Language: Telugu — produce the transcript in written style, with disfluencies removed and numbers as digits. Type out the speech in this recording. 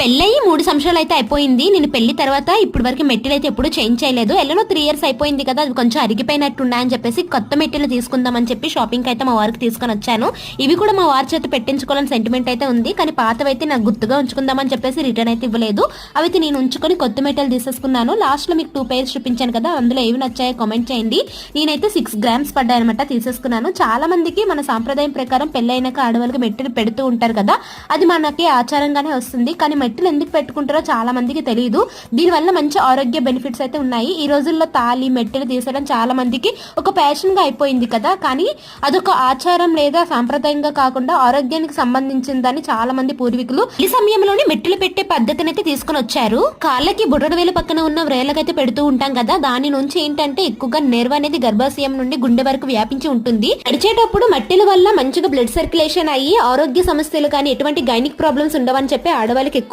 పెళ్ళయి 3 సంవత్సరాలు అయితే అయిపోయింది. నేను పెళ్లి తర్వాత ఇప్పుడు వరకు మెట్టెలు అయితే ఎప్పుడు చేంజ్ చేయలేదు. ఎలానో 3 ఇయర్స్ అయిపోయింది కదా, అది కొంచెం అరిగిపోయినట్టు ఉన్నాయని చెప్పేసి కొత్త మెట్టెలు తీసుకుందామని చెప్పి షాపింగ్ అయితే మా వారికి తీసుకొని వచ్చాను. ఇవి కూడా మా వారి చేత పెట్టించుకోవాలని సెంటిమెంట్ అయితే ఉంది, కానీ పాతవైతే నాకు గుర్తుగా ఉంచుకుందామని చెప్పేసి రిటర్న్ అయితే ఇవ్వలేదు. అవి నేను ఉంచుకొని కొత్త మెట్టెలు తీసేసుకున్నాను. లాస్ట్ లో మీకు 2 పైర్స్ చూపించాను కదా, అందులో ఏవి నచ్చాయో కామెంట్ చేయండి. నేనైతే 6 గ్రామ్స్ పడ్డాయనమాట, తీసేసుకున్నాను. చాలా మందికి మన సాంప్రదాయం ప్రకారం పెళ్ళైనాక ఆడవాళ్ళకి మెట్టెలు పెడుతూ ఉంటారు కదా, అది మనకి ఆచారంగానే వస్తుంది. కానీ మెట్టెలు ఎందుకు పెట్టుకుంటారో చాలా మందికి తెలియదు. దీనివల్ల మంచి ఆరోగ్య బెనిఫిట్స్ అయితే ఉన్నాయి. ఈ రోజుల్లో తాళి మెట్టెలు తీసడం చాలా మందికి ఒక ప్యాషన్ గా అయిపోయింది కదా, కానీ అదొక ఆచారం లేదా సాంప్రదాయంగా కాకుండా ఆరోగ్యానికి సంబంధించిందని చాలా మంది పూర్వీకులు ఈ సమయంలోనే మెట్టెలు పెట్టే పద్ధతిని అయితే తీసుకుని వచ్చారు. కాళ్ళకి బుర్రడ వేలు పక్కన ఉన్న వ్రేళ్ళకైతే పెడుతూ ఉంటాం కదా, దాని నుంచి ఏంటంటే ఎక్కువగా నెర్వ్ అనేది గర్భాశయం నుండి గుండె వరకు వ్యాపించి ఉంటుంది. నడిచేటప్పుడు మట్టెల వల్ల మంచిగా బ్లడ్ సర్క్యులేషన్ అయ్యి ఆరోగ్య సమస్యలు కానీ ఎటువంటి గైనిక్ ప్రాబ్లమ్స్ ఉండవని చెప్పి ఆడవాళ్ళకి ఎక్కువ